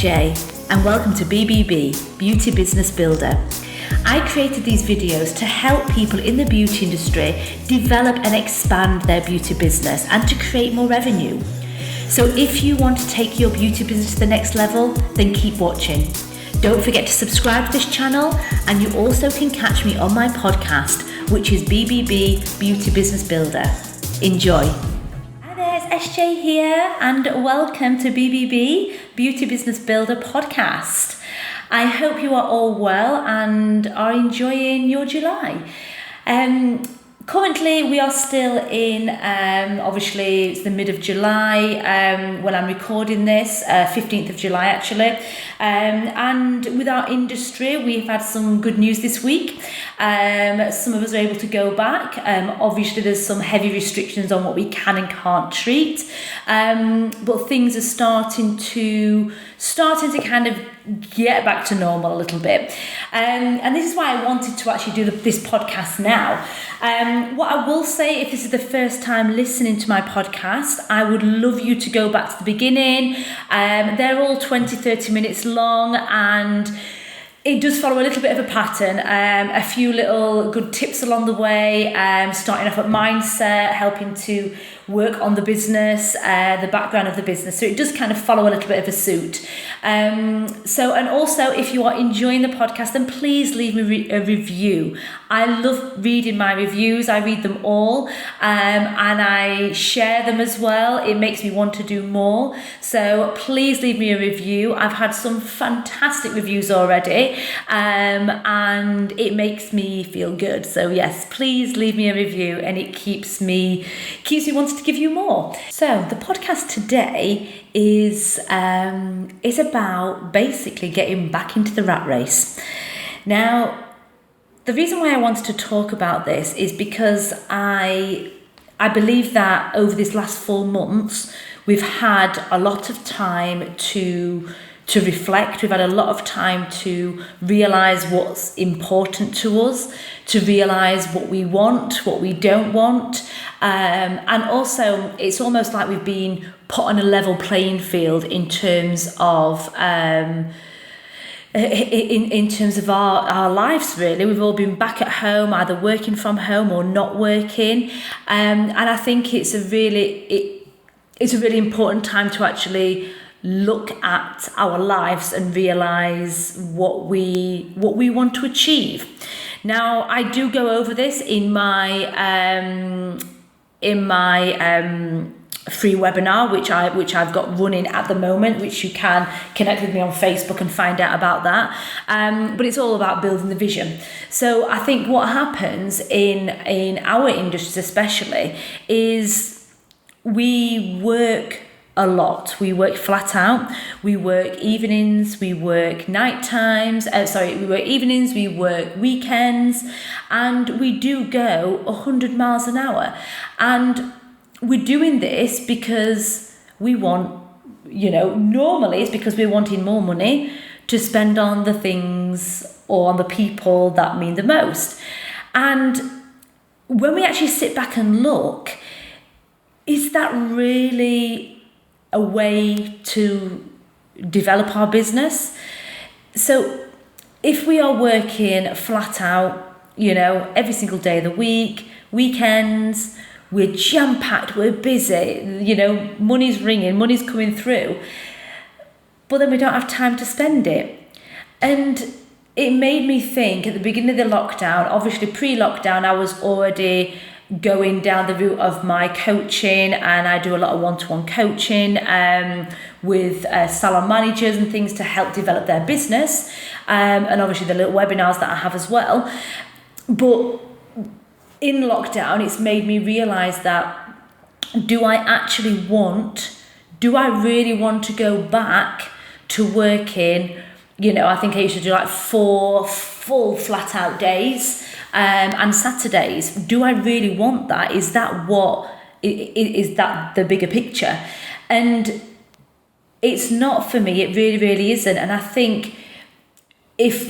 Essjay and welcome to BBB, Beauty Business Builder. I created these videos to help people in the beauty industry develop and expand their beauty business and to create more revenue. So if you want to take your beauty business to the next level, then keep watching. Don't forget to subscribe to this channel, and you also can catch me on my podcast, which is BBB, Beauty Business Builder. Enjoy. Hi there, it's Essjay here, and welcome to BBB, Beauty Business Builder podcast. I hope you are all well and are enjoying your July. Currently, we are still in, obviously, it's the mid of July when I'm recording this, 15th of July actually. And with our industry, we've had some good news this week. Some of us are able to go back. Obviously, there's some heavy restrictions on what we can and can't treat. But things are starting to kind of get back to normal a little bit. And this is why I wanted to actually do this podcast now. What I will say, if this is the first time listening to my podcast, I would love you to go back to the beginning. They're all 20-30 minutes long, and it does follow a little bit of a pattern, a few little good tips along the way, starting off at mindset, helping to work on the business, the background of the business. So it does kind of follow a little bit of a suit. And also, if you are enjoying the podcast, then please leave me a review. I love reading my reviews. I read them all, and I share them as well. It makes me want to do more. So please leave me a review. I've had some fantastic reviews already, and it makes me feel good. So yes, please leave me a review, and it keeps me wanting to give you more. So the podcast today is about basically getting back into the rat race. Now, the reason why I wanted to talk about this is because I believe that over this last 4 months, we've had a lot of time to reflect. We've had a lot of time to realise what's important to us, to realise what we want, what we don't want. And also, it's almost like we've been put on a level playing field in terms of in terms of our lives, really. We've all been back at home, either working from home or not working. And I think it's a really important time to actually look at our lives and realise what we want to achieve. Now, I do go over this in my free webinar, which I've got running at the moment, which you can connect with me on Facebook and find out about that. But it's all about building the vision. So I think what happens in our industries especially is we work a lot. We work flat out. We work evenings. We work night times. We work evenings. We work weekends, and we do go 100 miles an hour. And we're doing this because we want, normally it's because we're wanting more money to spend on the things or on the people that mean the most. And when we actually sit back and look, is that really a way to develop our business? So if we are working flat out, every single day of the week, weekends, we're jam-packed, we're busy, money's ringing, money's coming through, but then we don't have time to spend it. And it made me think, at the beginning of the lockdown, obviously pre-lockdown, I was already going down the route of my coaching, and I do a lot of one-to-one coaching with salon managers and things to help develop their business, and obviously the little webinars that I have as well. But in lockdown, it's made me realise that do I really want to go back to working, I think I used to do like 4 full flat out days and Saturdays. Do I really want that? Is that the bigger picture? And it's not for me. It really, really isn't. And I think if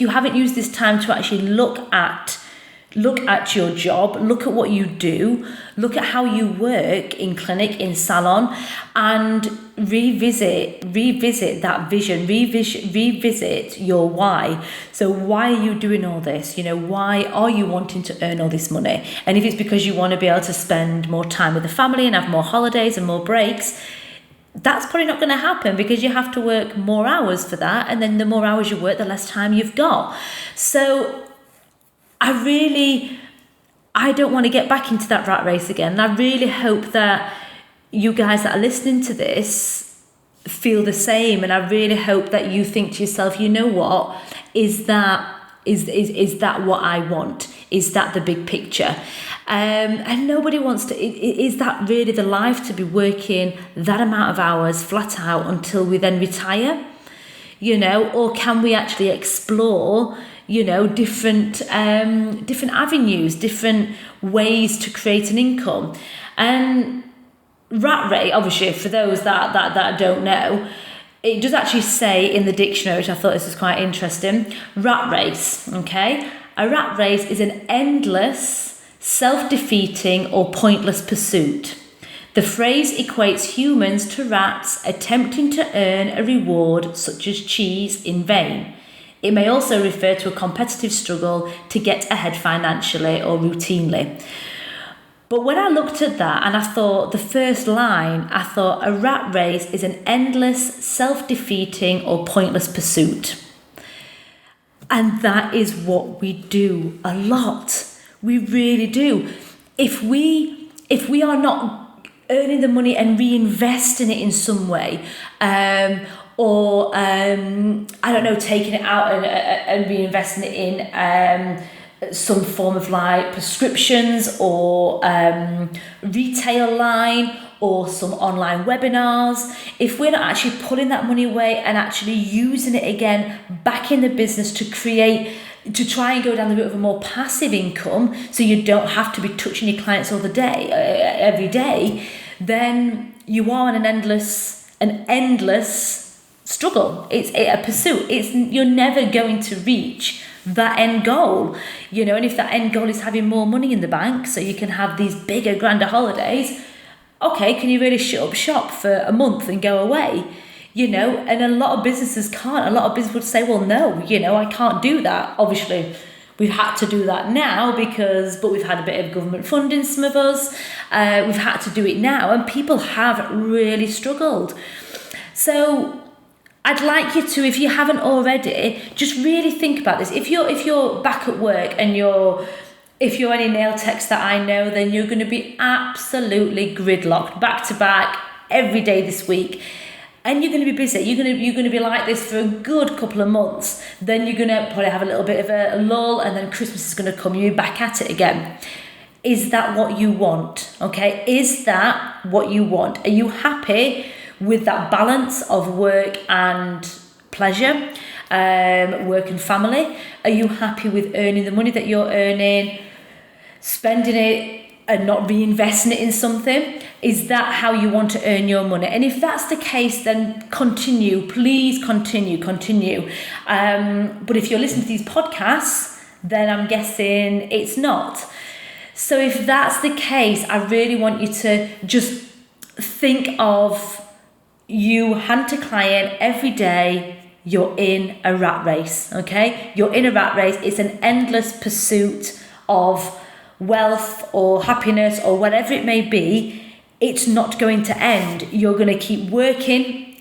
you haven't used this time to actually look at look at your job, look at what you do, look at how you work in clinic, in salon, and revisit that vision, revisit your why. So why are you doing all this? Why are you wanting to earn all this money? And if it's because you want to be able to spend more time with the family and have more holidays and more breaks, that's probably not going to happen, because you have to work more hours for that. And then the more hours you work, the less time you've got. So I don't want to get back into that rat race again. And I really hope that you guys that are listening to this feel the same. And I really hope that you think to yourself, you know what, is that what I want? Is that the big picture? And nobody wants to, is that really the life, to be working that amount of hours flat out until we then retire? Or can we actually explore different avenues, different ways to create an income? And rat race, obviously, for those that don't know, it does actually say in the dictionary, which I thought this was quite interesting, rat race, okay? A rat race is an endless, self-defeating or pointless pursuit. The phrase equates humans to rats attempting to earn a reward such as cheese in vain. It may also refer to a competitive struggle to get ahead financially or routinely. But when I looked at that and I thought, the first line, I thought a rat race is an endless, self-defeating or pointless pursuit. And that is what we do a lot. We really do. If we are not earning the money and reinvesting it in some way, or taking it out and reinvesting it in some form of like prescriptions or retail line or some online webinars, if we're not actually pulling that money away and actually using it again back in the business to try and go down the route of a more passive income, so you don't have to be touching your clients all the day, every day, then you are on an endless struggle. It's a pursuit. You're never going to reach that end goal, and if that end goal is having more money in the bank so you can have these bigger, grander holidays, okay, can you really shut up shop for a month and go away? And a lot of businesses can't. A lot of businesses would say, well, no, I can't do that. Obviously, we've had to do that now but we've had a bit of government funding, some of us. We've had to do it now, and people have really struggled. So I'd like you to, if you haven't already, just really think about this. If you're back at work and if you're any nail techs that I know, then you're going to be absolutely gridlocked, back to back, every day this week. And you're going to be busy. You're going to be like this for a good couple of months. Then you're going to probably have a little bit of a lull, and then Christmas is going to come. You're back at it again. Is that what you want? Okay, is that what you want? Are you happy with that balance of work and pleasure, work and family? Are you happy with earning the money that you're earning, spending it and not reinvesting it in something? Is that how you want to earn your money? And if that's the case, then continue. Please continue. But if you're listening to these podcasts, then I'm guessing it's not. So if that's the case, I really want you to just think of you hand to client every day. You're in a rat race, okay? You're in a rat race. It's an endless pursuit of wealth or happiness or whatever it may be. It's not going to end. You're going to keep working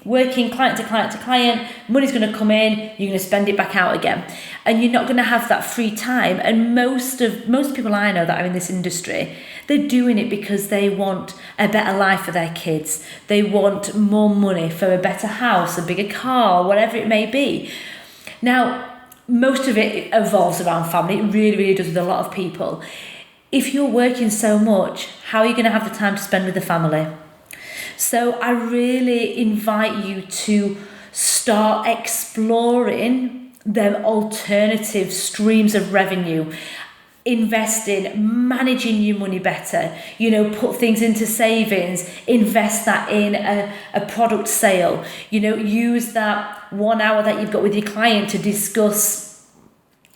client to client. Money's going to come in. You're going to spend it back out again, and you're not going to have that free time. And most people I know that are in this industry, they're doing it because they want a better life for their kids. They want more money for a better house, a bigger car, whatever it may be. Now, most of it evolves around family. It really, really does with a lot of people. If you're working so much, how are you going to have the time to spend with the family? So I really invite you to start exploring them alternative streams of revenue. Investing, managing your money better, put things into savings, invest that in a product sale, use that 1 hour that you've got with your client to discuss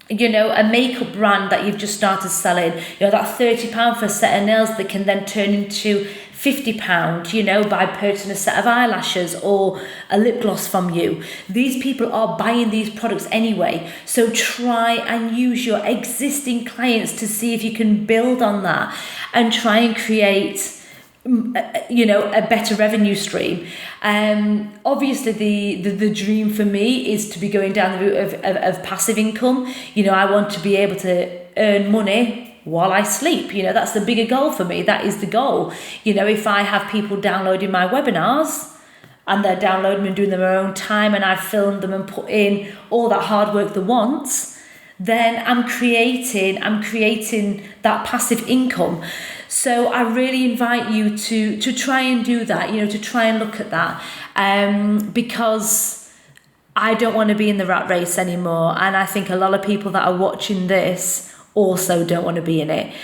a makeup brand that you've just started selling, that £30 for a set of nails that can then turn into £50, by purchasing a set of eyelashes or a lip gloss from you. These people are buying these products anyway. So try and use your existing clients to see if you can build on that and try and create a better revenue stream. Obviously the dream for me is to be going down the route of passive income. I want to be able to earn money while I sleep. That's the bigger goal for me. That is the goal. If I have people downloading my webinars and they're downloading them and doing them in their own time, and I've filmed them and put in all that hard work they want, then I'm creating that passive income. So I really invite you to try and do that, to try and look at that, because I don't want to be in the rat race anymore. And I think a lot of people that are watching this also don't want to be in it.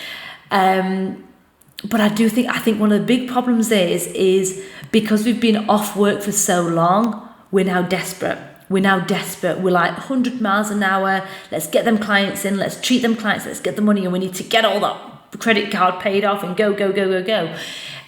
But I think one of the big problems is because we've been off work for so long, we're now desperate. We're like 100 miles an hour. Let's get them clients in. Let's treat them clients. Let's get the money. And we need to get all that credit card paid off and go.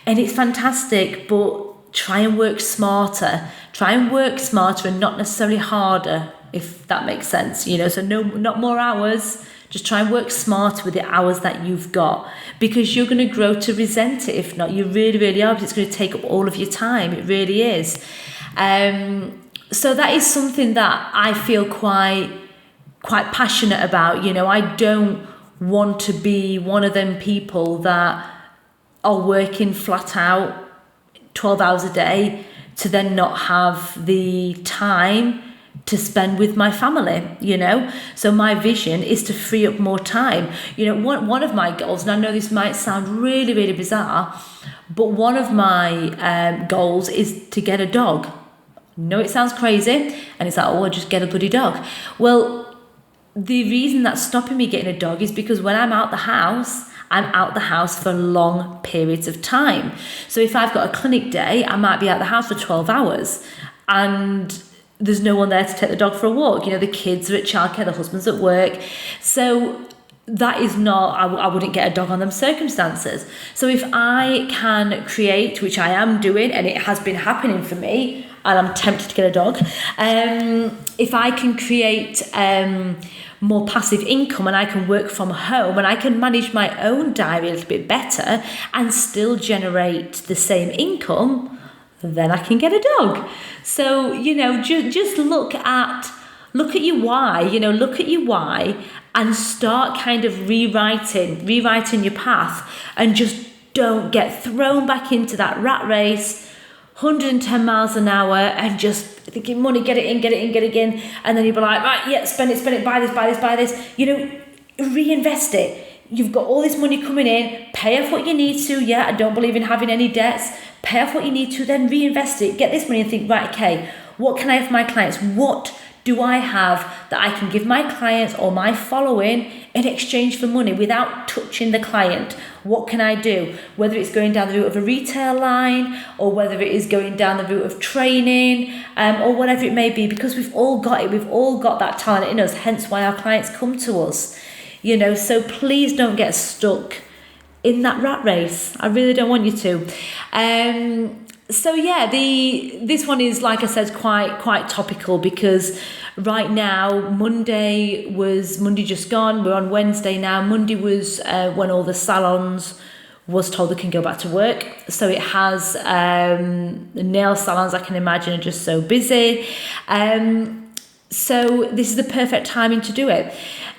And it's fantastic, but try and work smarter. Try and work smarter and not necessarily harder, if that makes sense. So not more hours. Just try and work smarter with the hours that you've got, because you're going to grow to resent it. If not, you really, really are. Because it's going to take up all of your time. It really is. So that is something that I feel quite passionate about. I don't want to be one of them people that are working flat out 12 hours a day to then not have the time to spend with my family. So my vision is to free up more time. One of my goals, and I know this might sound really, really bizarre, but one of my goals is to get a dog. No, it sounds crazy, and it's like, I'll just get a bloody dog. Well, the reason that's stopping me getting a dog is because when I'm out the house for long periods of time. So if I've got a clinic day, I might be out the house for 12 hours, and there's no one there to take the dog for a walk. The kids are at childcare, the husband's at work. So that is not, I wouldn't get a dog on them circumstances. So if I can create, which I am doing, and it has been happening for me, and I'm tempted to get a dog, if I can create more passive income and I can work from home and I can manage my own diary a little bit better and still generate the same income, then I can get a dog. So, just look at your why, look at your why and start kind of rewriting your path, and just don't get thrown back into that rat race, 110 miles an hour, and just thinking money, get it in, and then you'll be like, right, yeah, spend it, buy this, reinvest it. You've got all this money coming in, pay off what you need to. Yeah, I don't believe in having any debts. Pay off what you need to, then reinvest it. Get this money and think, right, okay, what can I have for my clients? What do I have that I can give my clients or my following in exchange for money without touching the client? What can I do? Whether it's going down the route of a retail line, or whether it is going down the route of training, or whatever it may be, because we've all got it. We've all got that talent in us, hence why our clients come to us. So please don't get stuck in that rat race. I really don't want you to. So yeah, this one is, like I said, quite topical, because right now Monday just gone. We're on Wednesday now. Monday was when all the salons was told they can go back to work. So it has the nail salons, I can imagine, are just so busy. So this is the perfect timing to do it.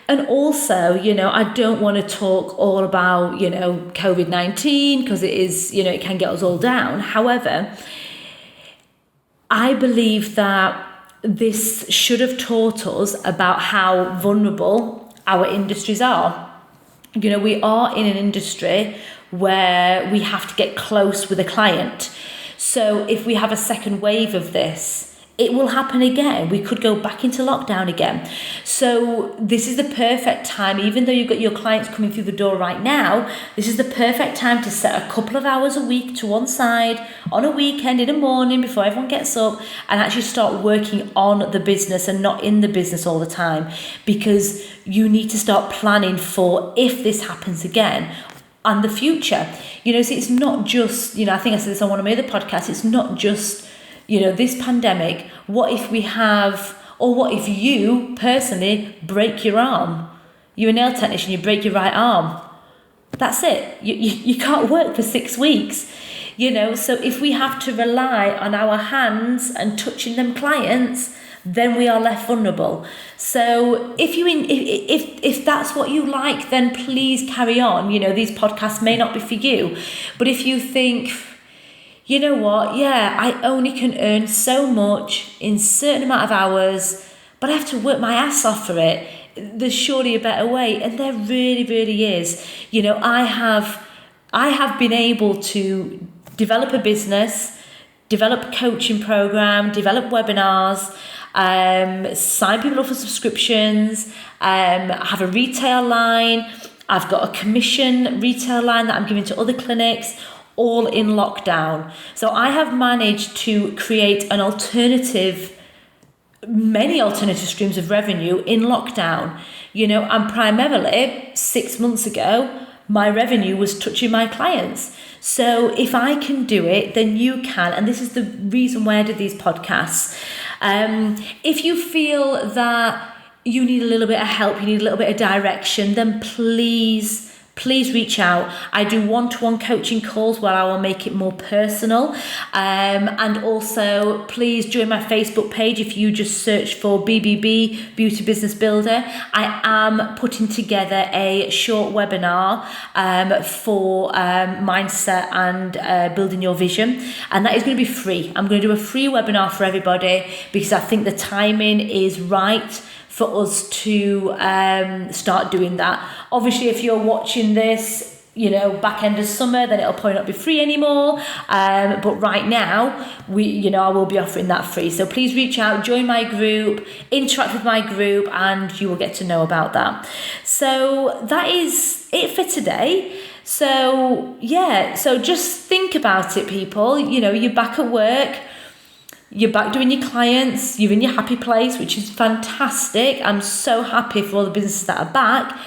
And also, I don't want to talk all about, COVID-19, because it is, it can get us all down. However, I believe that this should have taught us about how vulnerable our industries are. We are in an industry where we have to get close with a client. So if we have a second wave of this, it will happen again. We could go back into lockdown again. So this is the perfect time, even though you've got your clients coming through the door right now, this is the perfect time to set a couple of hours a week to one side on a weekend in the morning before everyone gets up and actually start working on the business and not in the business all the time, because you need to start planning for if this happens again and the future. So it's not just, I think I said this on one of my other podcasts, it's not just, this pandemic. What if we have, or what if you personally break your arm? You're a nail technician, you break your right arm. That's it. You can't work for 6 weeks. So if we have to rely on our hands and touching them clients, then we are left vulnerable. So if that's what you like, then please carry on. These podcasts may not be for you, but if you think, you know what, I only can earn so much in a certain amount of hours, but I have to work my ass off for it, there's surely a better way. And there really, really is. I have been able to develop a business, develop a coaching program, develop webinars, sign people up for subscriptions, I have a retail line, I've got a commission retail line that I'm giving to other clinics, all in lockdown. So I have managed to create many alternative streams of revenue in lockdown. And primarily 6 months ago, my revenue was touching my clients. So if I can do it, then you can. And this is the reason why I did these podcasts. If you feel that you need a little bit of help, you need a little bit of direction, then please reach out. I do one-to-one coaching calls where I will make it more personal. And also, please join my Facebook page. If you just search for BBB, Beauty Business Builder, I am putting together a short webinar for mindset and building your vision. And that is going to be free. I'm going to do a free webinar for everybody because I think the timing is right for us to start doing that. Obviously, if you're watching this, back end of summer, then it'll probably not be free anymore. But right now, I will be offering that free. So please reach out, join my group, interact with my group, and you will get to know about that. So that is it for today. So just think about it, people. You're back at work. You're back doing your clients, you're in your happy place, which is fantastic. I'm so happy for all the businesses that are back.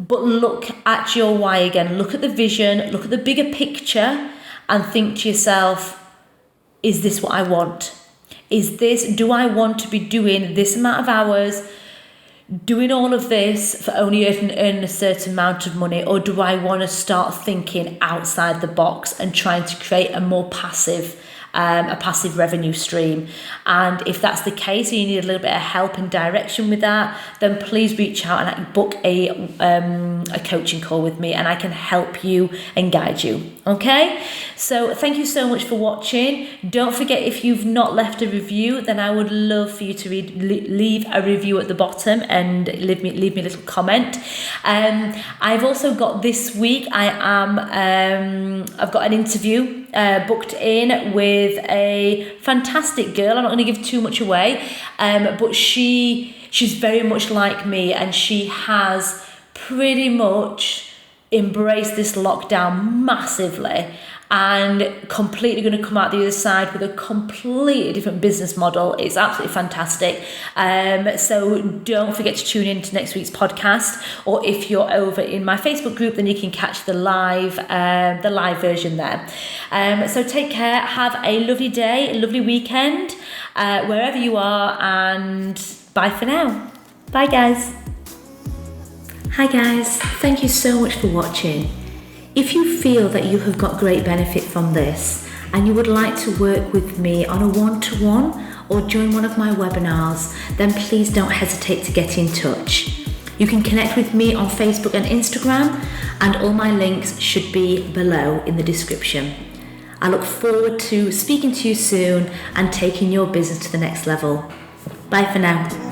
But look at your why again. Look at the vision, look at the bigger picture and think to yourself, is this what I want? Do I want to be doing this amount of hours, doing all of this for only earning a certain amount of money? Or do I want to start thinking outside the box and trying to create a more passive revenue stream? And if that's the case, and you need a little bit of help and direction with that, then please reach out and I can book a coaching call with me, and I can help you and guide you. Okay, so thank you so much for watching. Don't forget, if you've not left a review, then I would love for you to leave a review at the bottom and leave me a little comment. I've also got this week, I've got an interview booked in with a fantastic girl. I'm not going to give too much away, but she's very much like me, and she has pretty much embraced this lockdown massively and completely going to come out the other side with a completely different business model. It's absolutely fantastic. So don't forget to tune in to next week's podcast, or if you're over in my Facebook group, then you can catch the live version there. So take care, have a lovely day, a lovely weekend, wherever you are, and bye for now. Bye guys. Hi guys, thank you so much for watching. If you feel that you have got great benefit from this and you would like to work with me on a one-to-one or join one of my webinars, then please don't hesitate to get in touch. You can connect with me on Facebook and Instagram, and all my links should be below in the description. I look forward to speaking to you soon and taking your business to the next level. Bye for now.